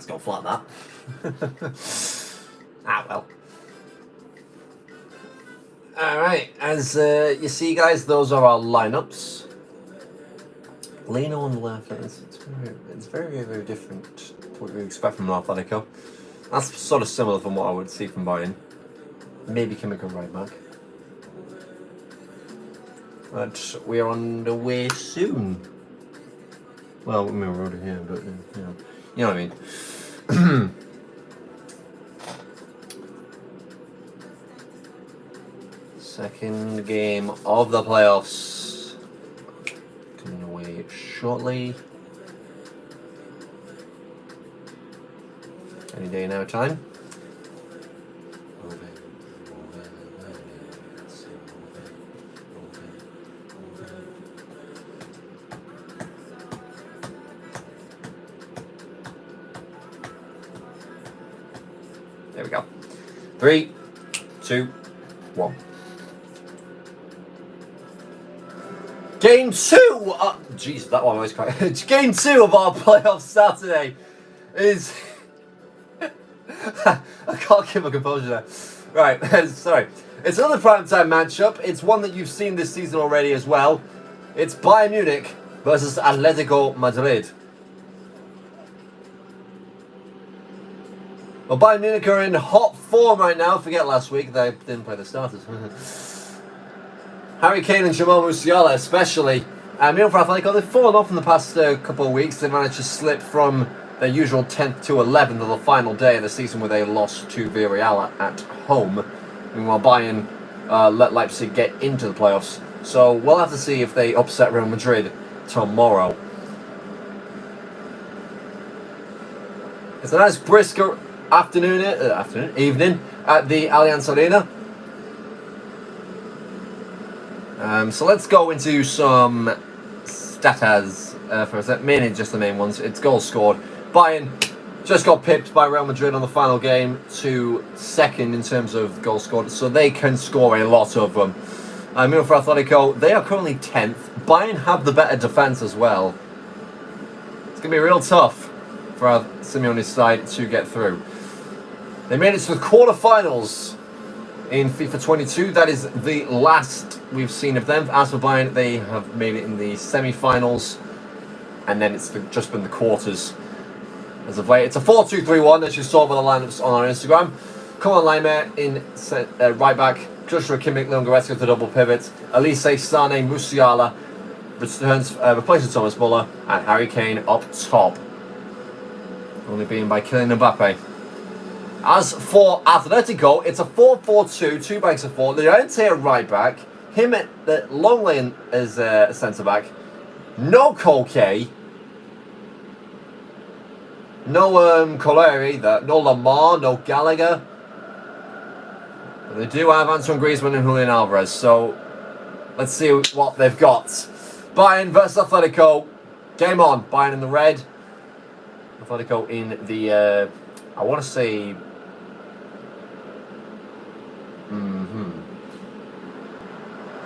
go flat that. Well. Alright, as you see, guys, those are our lineups. Leno on the left, it's very, very, very different to what we expect from Atlético. That's sort of similar from what I would see from Bayern. Maybe Kimmich on right back. But we are on the way soon. Well, I mean, we're already here, but you know what I mean. Second game of the playoffs coming away shortly. Any day now, time. There we go. 3, 2, 1. Game 2! Jeez, that one always quite... Game 2 of our playoff Saturday is... I can't keep my composure there. Right, sorry. It's another primetime matchup. It's one that you've seen this season already as well. It's Bayern Munich versus Atlético Madrid. Well, Bayern Munich are in hot form right now. Forget last week, they didn't play the starters. Harry Kane and Jamal Musiala especially. Meanwhile for Atlético, they've fallen off in the past couple of weeks. They managed to slip from their usual 10th to 11th on the final day of the season where they lost to Villarreal at home. Meanwhile, Bayern let Leipzig get into the playoffs. So we'll have to see if they upset Real Madrid tomorrow. It's a nice brisk evening at the Allianz Arena. So let's go into some statas for a sec. Mainly just the main ones. It's goals scored. Bayern just got pipped by Real Madrid on the final game to second in terms of goals scored, so they can score a lot of them. Meanwhile for Atlético, they are currently 10th. Bayern have the better defence as well. It's going to be real tough for Simeone's side to get through. They made it to the quarterfinals in FIFA 22. That is the last we've seen of them. As for Bayern, they have made it in the semi-finals, and then it's just been the quarters as of late. It's a 4-2-3-1, as you saw by the lineups on our Instagram. Coman Laimer in right back, Joshua Kimmich, Leon Goretzka with the double pivot, Elise Sane Musiala replacing Thomas Muller, and Harry Kane up top, only being by Kylian Mbappe. As for Atlético, it's a 4-4-2, 2 backs of 4. Llorente at right back, him at the long lane as centre back. No Koke, no Collier either, no Lamar, no Gallagher. But they do have Antoine Griezmann and Julian Alvarez, so let's see what they've got. Bayern versus Atlético. Game on. Bayern in the red. Atlético in the, I want to say...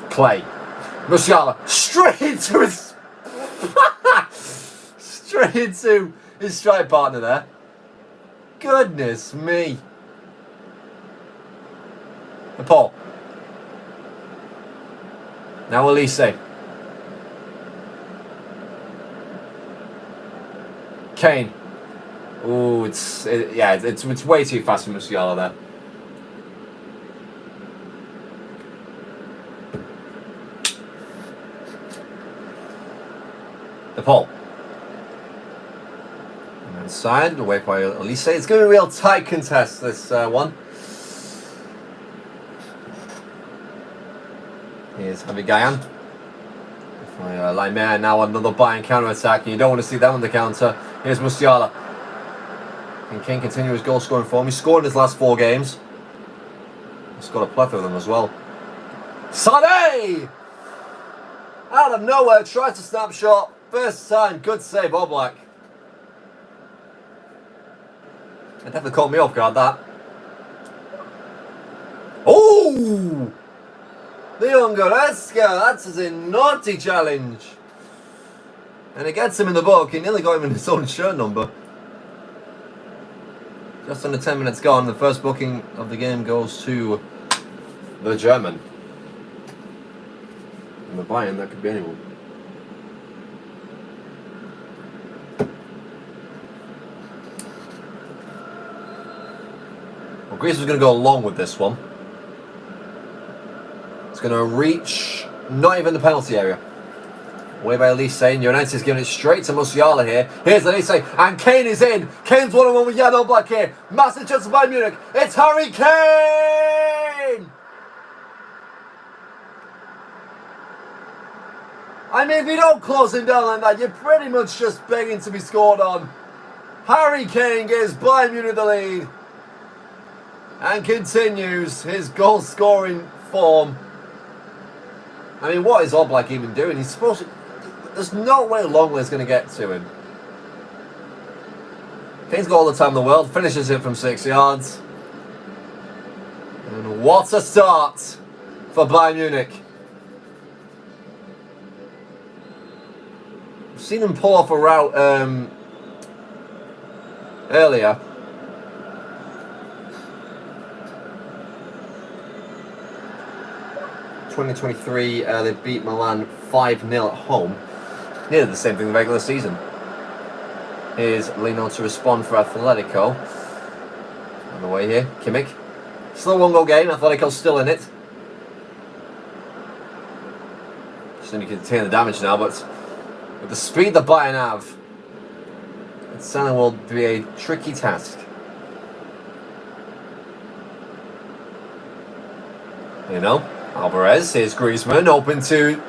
Clay. Musiala. Straight into his... straight into his strike partner there. Goodness me. And Paul. Now Elise. Kane. Ooh, it's way too fast for Musiala there. The Paul. Inside, away by Elise. It's going to be a real tight contest, this one. Here's Javi Gayan. Laimer, now another Bayern counter-attack, and you don't want to see them on the counter. Here's Musiala. And Kane continue his goal-scoring form. He's scored in his last 4 games. He's got a plethora of them as well. Sané! Out of nowhere, tries to snapshot. First time, good save, Oblak. It definitely caught me off guard, that. Oh! Leon Goretzka, that's a naughty challenge. And it gets him in the book. He nearly got him in his own shirt number. Just under 10 minutes gone. The first booking of the game goes to the German. And the Bayern, that could be anyone. Well, Greece was going to go along with this one. It's going to reach not even the penalty area. Away by Elise, and United is giving it straight to Musiala here. Here's Elise, and Kane is in. Kane's 1-on-1 with Jan Oblak here. Massive chance by Munich. It's Harry Kane! I mean, if you don't close him down like that, you're pretty much just begging to be scored on. Harry Kane gives Bayern Munich the lead. And continues his goal-scoring form. I mean, what is Oblak even doing? He's supposed to... There's no way Longley's going to get to him. Kane's got all the time in the world. Finishes it from 6 yards. And what a start for Bayern Munich. I've seen him pull off a route earlier. In 2023, they beat Milan 5-0 at home. Nearly the same thing in the regular season. Here's Lino to respond for Atlético. On the way here, Kimmich. Still a one-goal game. Atletico's still in it. Just need to contain the damage now, but with the speed that Bayern have, it certainly will be a tricky task. You know, Alvarez, here's Griezmann, open to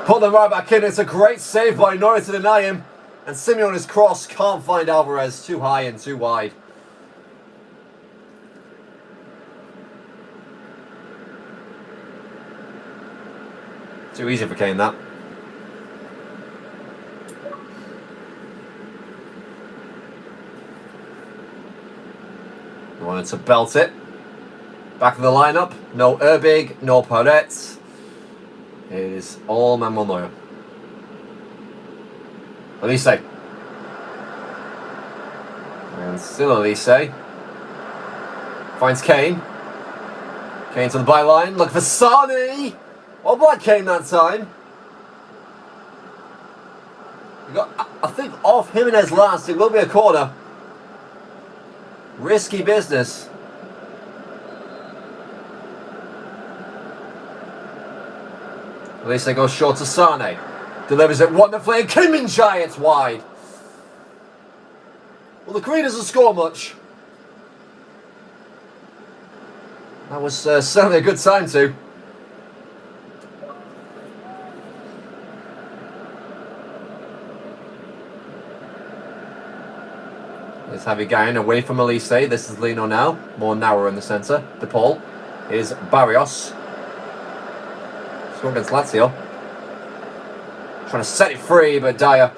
put them right back in. It's a great save by Neuer to deny him. And Simeone's cross can't find Alvarez, too high and too wide. Too easy for Kane, that. Wanted to belt it. Back of the lineup. No Erbig, no Paredes. It is all Manuel Neuer. Elise. And still Elise. Finds Kane. Kane's on the byline. Look for Sane. Oblak Kane that time. We got, I think, off Jimenez last. It will be a corner. Risky business. Elise goes short to Sane. Delivers it wonderfully, and Kim Min-jae, it's wide. Well, the Korea doesn't score much. That was certainly a good time too. Here's Javi Gain away from Elise. This is Lino now. More narrow in the centre. De Paul. Here's Barrios. Score against Lazio. Trying to set it free, but Dyer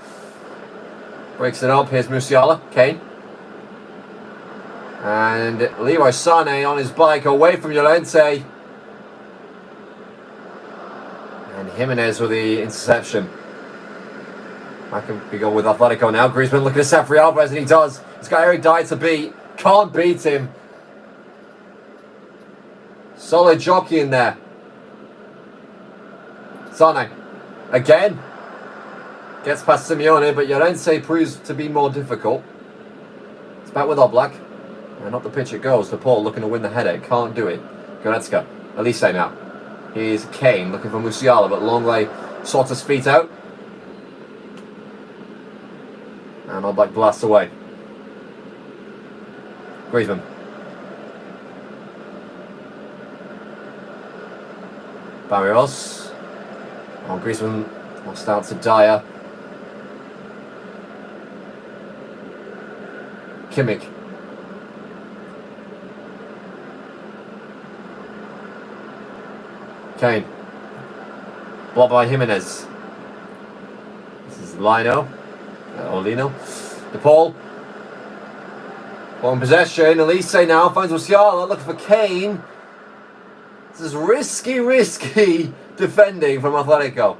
breaks it up. Here's Musiala. Kane. And Leroy Sané on his bike away from Llorente. And Jimenez with the interception. Back we go with Atletico now. Griezmann looking to set free Alvarez, and he does. He's got Eric Dyer to beat. Can't beat him. Solid jockey in there. Sané. Again. Gets past Simeone, but Llorente proves to be more difficult. It's back with Oblak. And up the pitch it goes. De Paul looking to win the header. Can't do it. Goretzka. Elise now. Here's Kane looking for Musiala, but Longley sorts his feet out. And Oblak blasts away. Griezmann. Barrios. Oh, Griezmann lost out to Dyer. Kimmich. Kane. Blocked by Jimenez. This is Lino. Lino. De Paul. Ball in possession. Elise now finds Musiala looking for Kane. This is risky defending from Atletico.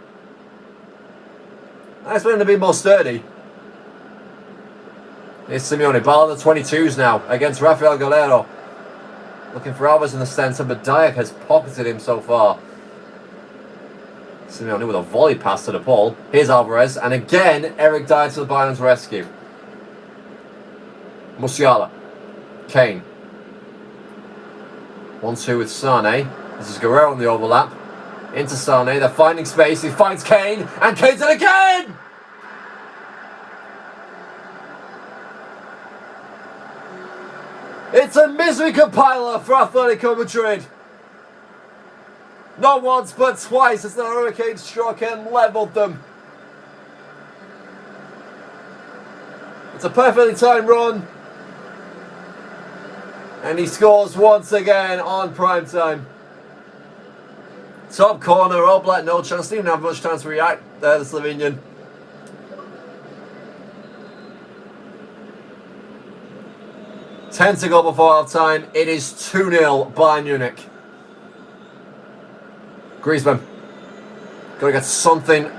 I expect him to be more sturdy. Here's Simeone, ball on the 22s now against Rafael Guerrero. Looking for Alvarez in the centre, but Dyak has pocketed him so far. Simeone with a volley pass to the ball. Here's Alvarez, and again, Eric Dyer to the Bayern's rescue. Musiala. Kane. 1-2 with Sane. This is Guerrero on the overlap. Into Sane, they're finding space. He finds Kane, and Kane's it again! It's a misery compiler for Atlético Madrid. Not once, but twice as the Hurricane struck and levelled them. It's a perfectly timed run. And he scores once again on prime time. Top corner, Oblak, no chance. Didn't even have much chance to react there, the Slovenian. Ten to go before half time. It is 2-0 Bayern Munich. Griezmann. Gotta get something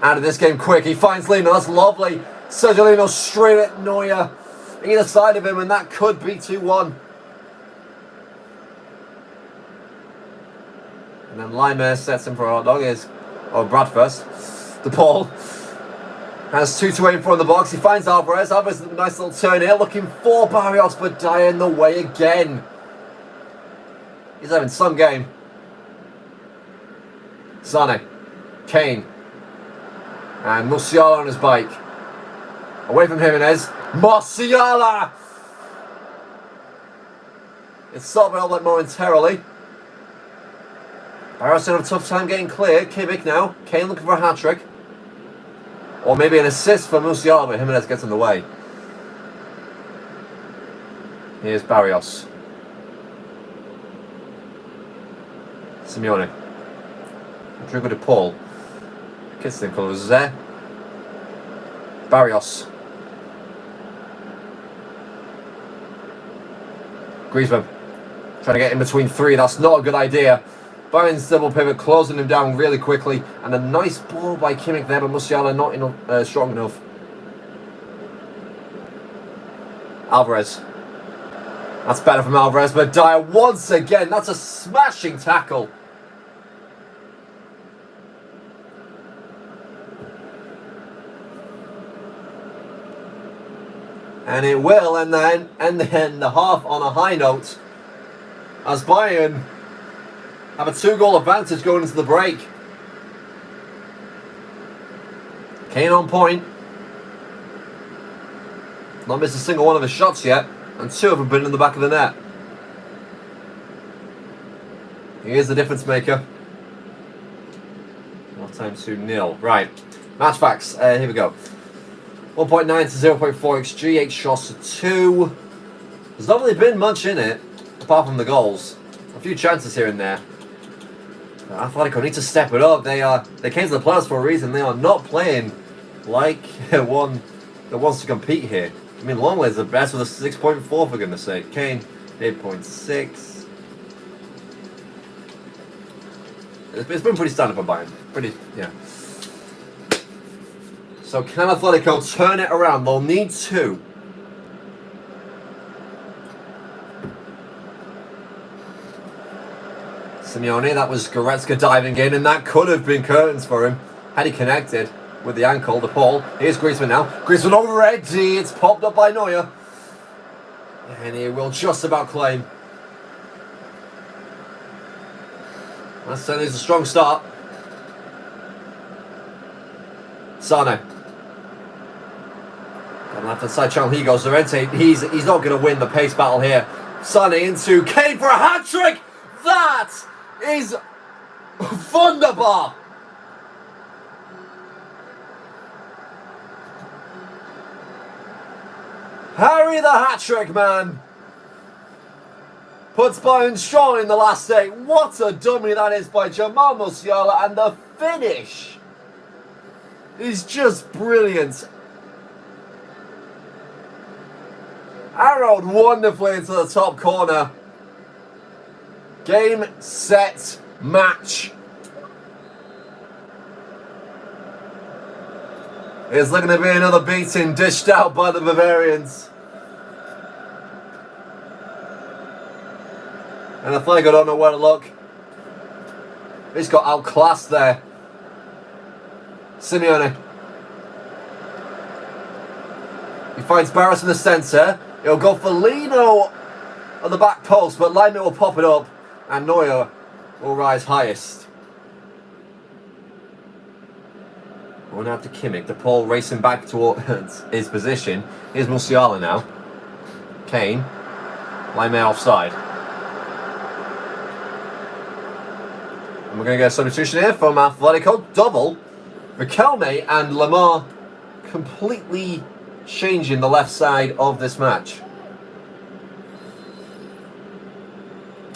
out of this game quick. He finds Lino. That's lovely. Sergio Lino straight at Neuer. Either side of him, and that could be 2-1. And then Lima sets him for a hot dog. Brad first. The ball has 2 to aim for in the box. He finds Alvarez. Alvarez with a nice little turn here, looking for Barrios, but Dyer in the way again. He's having some game. Sane. Kane. And Musiala on his bike. Away from Jimenez. Musiala! It's stopped Oblak momentarily. Barrios had a tough time getting clear. Kimmich now. Kane looking for a hat-trick. Or maybe an assist for Musiala, but Jimenez gets in the way. Here's Barrios. Simeone. Dribble to Paul. Kissing closes there. Barrios. Griezmann. Trying to get in between three. That's not a good idea. Bayern's double pivot, closing him down really quickly. And a nice ball by Kimmich there, but Musiala not enough, strong enough. Alvarez. That's better from Alvarez, but Dyer once again. That's a smashing tackle. And it will, and then the half on a high note as Bayern have a 2-goal advantage going into the break. Kane on point. Not missed a single one of his shots yet, and 2 of them been in the back of the net. He is the difference maker. Half time 2-0. Right. Match facts. Here we go. 1.9 to 0.4 XG, 8 shots to 2. There's not really been much in it, apart from the goals. A few chances here and there. Atlético need to step it up. They came to the playoffs for a reason. They are not playing like one that wants to compete here. I mean, Longley's the best with a 6.4 for goodness sake. Kane, 8.6. It's been pretty standard for Bayern. Pretty, yeah. So can Atlético turn it around? They'll need 2. Simeone, that was Goretzka diving in, and that could have been curtains for him had he connected with the ankle, the ball. Here's Griezmann now. Griezmann already. It's popped up by Neuer. And he will just about claim. That certainly is a strong start. Sane. On the left-hand side channel, he goes. Llorente, he's not going to win the pace battle here. Sane into Kane for a hat-trick. That is wunderbar. Harry the hat-trick man puts Bayern strong in the last 8. What a dummy that is by Jamal Musiala, and the finish is just brilliant. Arrowed wonderfully into the top corner. Game, set, match. It's looking to be another beating dished out by the Bavarians. And Atlético don't know where to look. He's got outclassed there. Simeone. He finds Barros in the centre. He'll go for Lino on the back post, but Lino will pop it up, and Neuer will rise highest. Going out to Kimmich. De Paul racing back towards his position. Here's Musiala now. Kane. Lime offside. And we're going to get a substitution here from Atlético. Double. Riquelme and Lamar completely changing the left side of this match.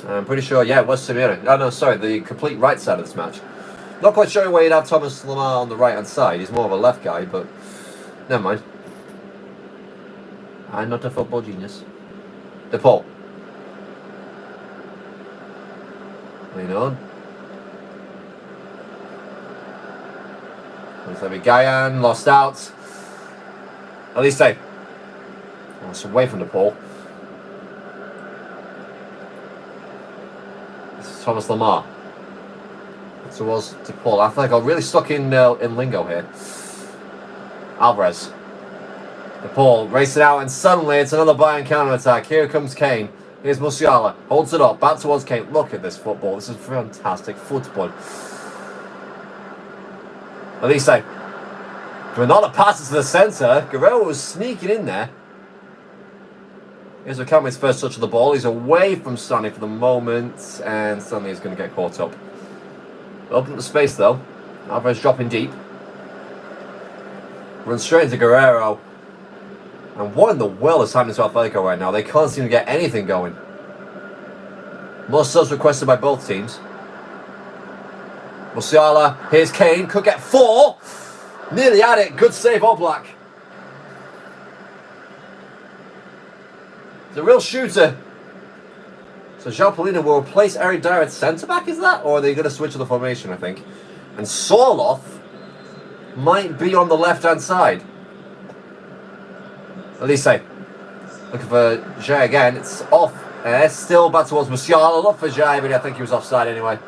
I'm pretty sure, yeah, it was Simeone. Oh no, sorry, the complete right side of this match. Not quite sure why you'd have Thomas Lamar on the right hand side. He's more of a left guy, but never mind. I'm not a football genius. De Paul. Lean on. Looks like Bayern lost out. At least they. Oh, it's away from De Paul. This is Thomas Lamar. Towards De Paul. I think I'm really stuck in lingo here. Alvarez. De Paul racing out, and suddenly it's another Bayern counter-attack. Here comes Kane. Here's Musiala. Holds it up. Back towards Kane. Look at this football. This is fantastic football. At least I. Granada passes to the centre. Guerrero was sneaking in there. Here's Riquelme's first touch of the ball. He's away from Sonny for the moment, and Sonny is going to get caught up. Open up the space though. Alvarez dropping deep. Runs straight into Guerrero. And what in the world is happening to Atlético right now? They can't seem to get anything going. More subs requested by both teams. Musiala, here's Kane, could get 4. Nearly had it, good save Oblak. It's a real shooter. So João Paulino will replace Eric Dyer at centre-back, is that? Or are they going to switch to the formation, I think? And Sorloth might be on the left-hand side. Elise. Looking for Jay again. It's off. Still back towards Musiala. Look for Jay, but I think he was offside anyway.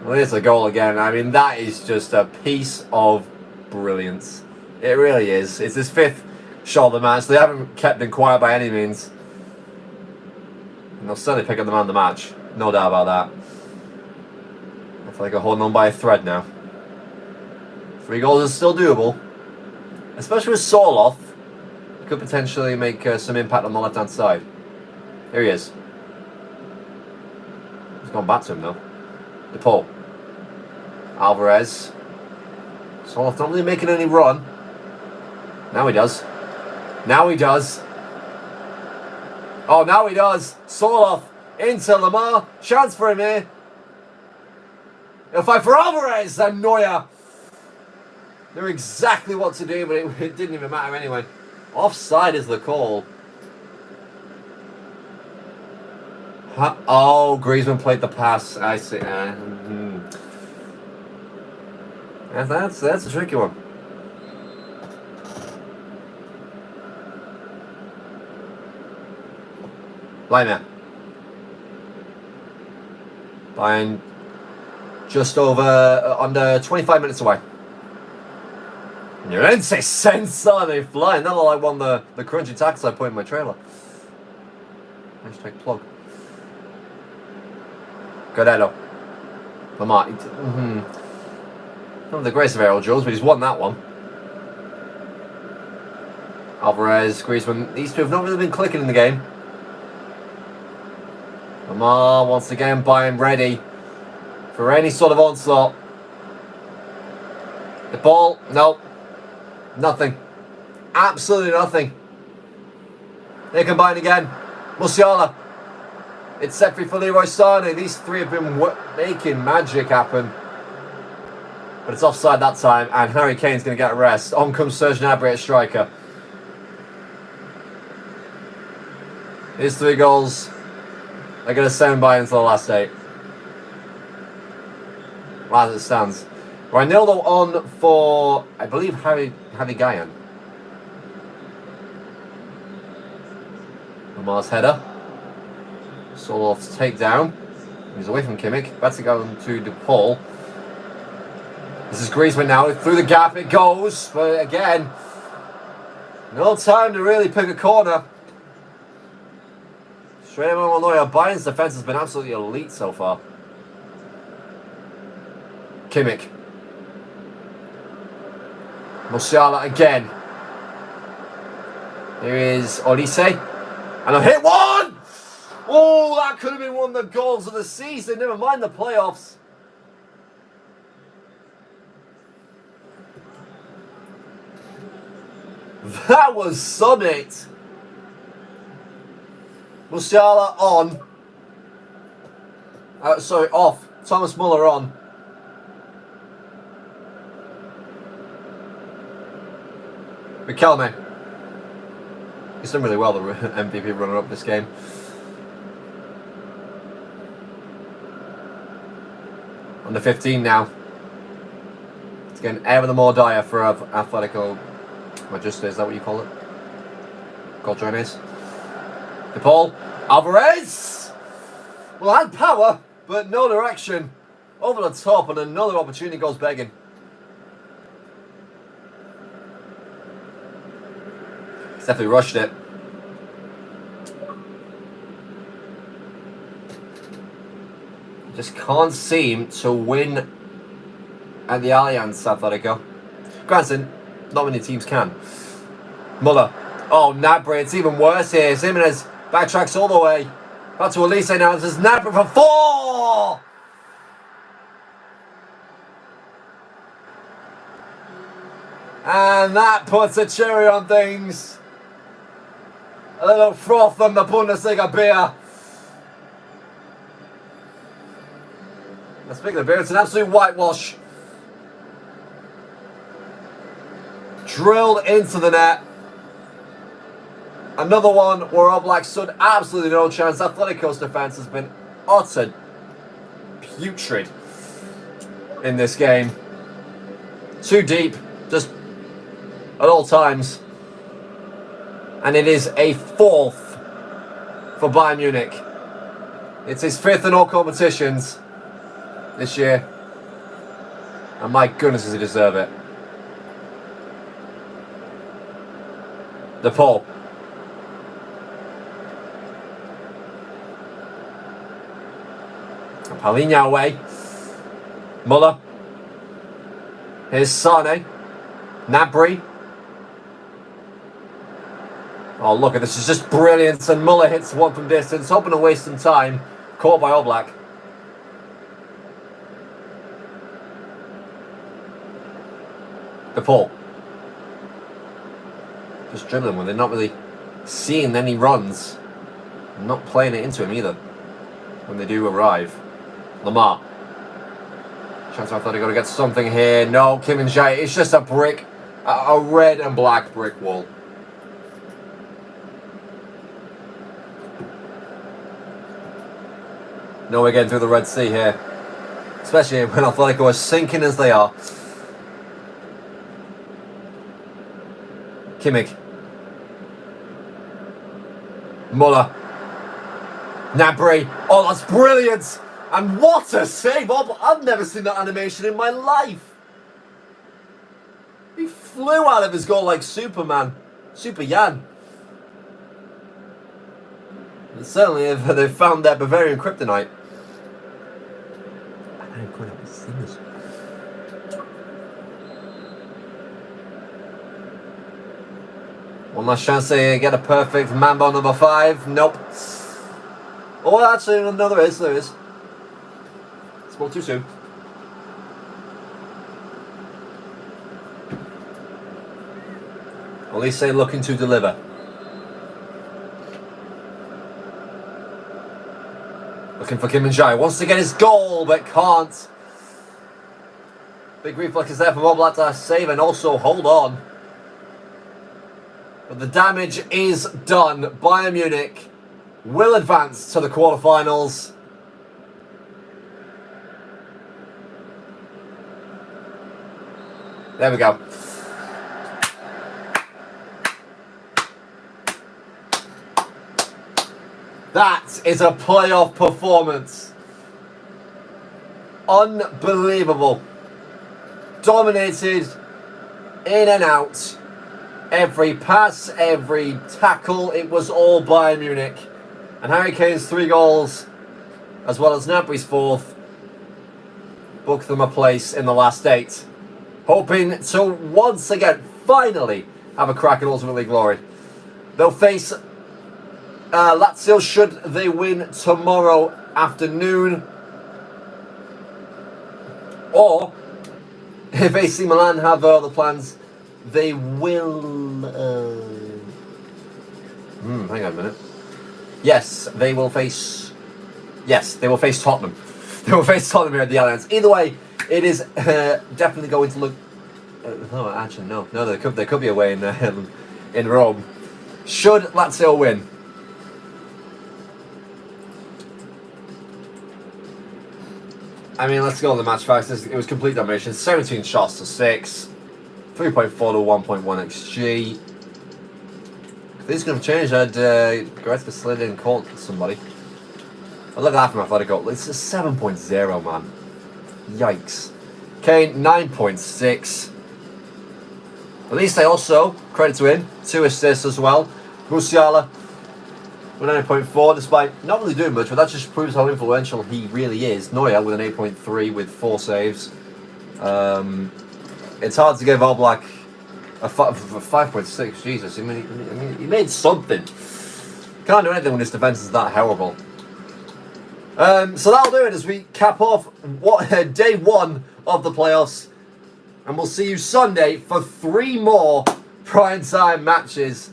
Well, here's the goal again. I mean, that is just a piece of brilliance. It really is. It's his 5th shot of the match. They haven't kept him quiet by any means. And they'll certainly pick up the man of the match. No doubt about that. I feel like they're holding on by a thread now. 3 goals is still doable. Especially with Sorloth. He could potentially make some impact on the left-hand side. Here he is. He's gone back to him though. De Paul. Alvarez. Sorloth not really making any run. Now he does. Now he does. Oh, now he does. Sorloth into Lamar. Chance for him here. He'll fight for Alvarez and Neuer. Knew exactly what to do, but it didn't even matter anyway. Offside is the call. Oh, Griezmann played the pass. I see. That's a tricky one. Liner. Bayern just under 25 minutes away. Llorente Sensa, they fly. Another like one of the crunchy tackles I put in my trailer. Hashtag plug. Godelo. Lamar. Not the greatest of aerial duels, but he's won that one. Alvarez, Griezmann. These two have not really been clicking in the game. Lamar once again, Bayern ready for any sort of onslaught. The ball, no. Nothing. Absolutely nothing. They combine again. Musiala. It's set free for Leroy Sané. These 3 have been making magic happen. But it's offside that time, and Harry Kane's going to get a rest. On comes Serge Gnabry at striker. His 3 goals are going to send Bayern to the last 8. as it stands. Reinildo on for, I believe, Harry Bayern. Lamar's header. Solov's takedown. He's away from Kimmich. That's to go to DePaul. This is Griezmann now. Through the gap it goes. But again, no time to really pick a corner. Straight on Manoya. Bayern's defense has been absolutely elite so far. Kimmich. Musiala again. Here is Olise. And I've hit one! Oh, that could have been one of the goals of the season. Never mind the playoffs. That was summit. Musiala on. Sorry, off. Thomas Muller on. Riquelme. He's done really well, the MVP runner-up this game. Under 15 now. It's getting ever the more dire for Atlético. Magister, is that what you call it? Colchones. DePaul. Alvarez! Well, had power, but no direction. Over the top, and another opportunity goes begging. He's definitely rushed it. Just can't seem to win at the Allianz, Atlético. Granted, not many teams can. Muller. Oh, Gnabry. It's even worse here. Jimenez backtracks all the way. Back to Olise now. This is Gnabry for 4! And that puts a cherry on things. A little froth on the Bundesliga beer. Now, speaking of beer, it's an absolute whitewash. Drilled into the net. Another one where Oblak stood absolutely no chance. Atletico's defence has been utter putrid in this game. Too deep, just at all times. And it is a 4th for Bayern Munich. It's his 5th in all competitions this year. And my goodness, does he deserve it. DePaul. Paulinho away. Muller. Here's Sane. Gnabry. Oh, look at this. It's just brilliant. And Muller hits one from distance, hoping to waste some time. Caught by Oblak. DePaul. Just dribbling with it, not really seeing any runs. Not playing it into him either when they do arrive. Lamar. Chance for Atletico to get something here. No, Kim and Jai. It's just a brick. A red and black brick wall. No, we're getting through the Red Sea here. Especially when Atletico are sinking as they are. Kimmich. Muller. Gnabry. Oh, that's brilliant! And what a save! Oh, I've never seen that animation in my life. He flew out of his goal like Superman. Super Jan. And certainly they've found their Bavarian kryptonite. I don't quite understand this. One last chance to get a perfect Mambo number 5. Nope. Oh, actually, no, there is. Spoke too soon. Olise looking to deliver. Looking for Kim Min-jae. Wants to get his goal, but can't. Big reflex is there from Oblak to save and also hold on. But the damage is done. Bayern Munich will advance to the quarterfinals. There we go. That is a playoff performance. Unbelievable. Dominated in and out. Every pass, every tackle, it was all Bayern Munich. And Harry Kane's 3 goals, as well as Gnabry's 4th, booked them a place in the last 8. Hoping to once again, finally, have a crack at Ultimate League glory. They'll face Lazio should they win tomorrow afternoon. Or, if AC Milan have other plans, they will... hang on a minute. Yes, they will face... Yes, they will face Tottenham. They will face Tottenham here at the Allianz. Either way, it is definitely going to look... no, actually, no. No, there could be a way in Rome. Should Lazio win? I mean, let's go on the match facts. It was complete domination. 17 shots to 6. 3.4 to 1.1 XG. If this is going to change, I'd Goretzka slid in and caught somebody. Oh, look at that from Atlético. It's a 7.0, man. Yikes. Kane, 9.6. At least I also, credit to him, 2 assists as well. Musiala with 9.4, despite not really doing much, but that just proves how influential he really is. Neuer with an 8.3 with 4 saves. It's hard to give Oblak a 5.6. Jesus, I mean, he made something. Can't do anything when his defense is that horrible. So that'll do it as we cap off day 1 of the playoffs. And we'll see you Sunday for 3 more prime time matches.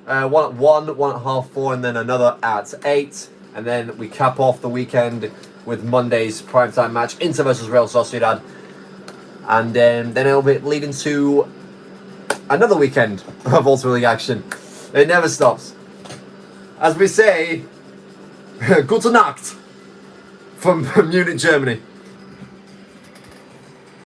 One at 1, one at 4:30, and then another at 8. And then we cap off the weekend with Monday's primetime match, Inter versus Real Sociedad. And then it'll be leading to another weekend of Ultimate League action. It never stops. As we say, gute Nacht from Munich, Germany.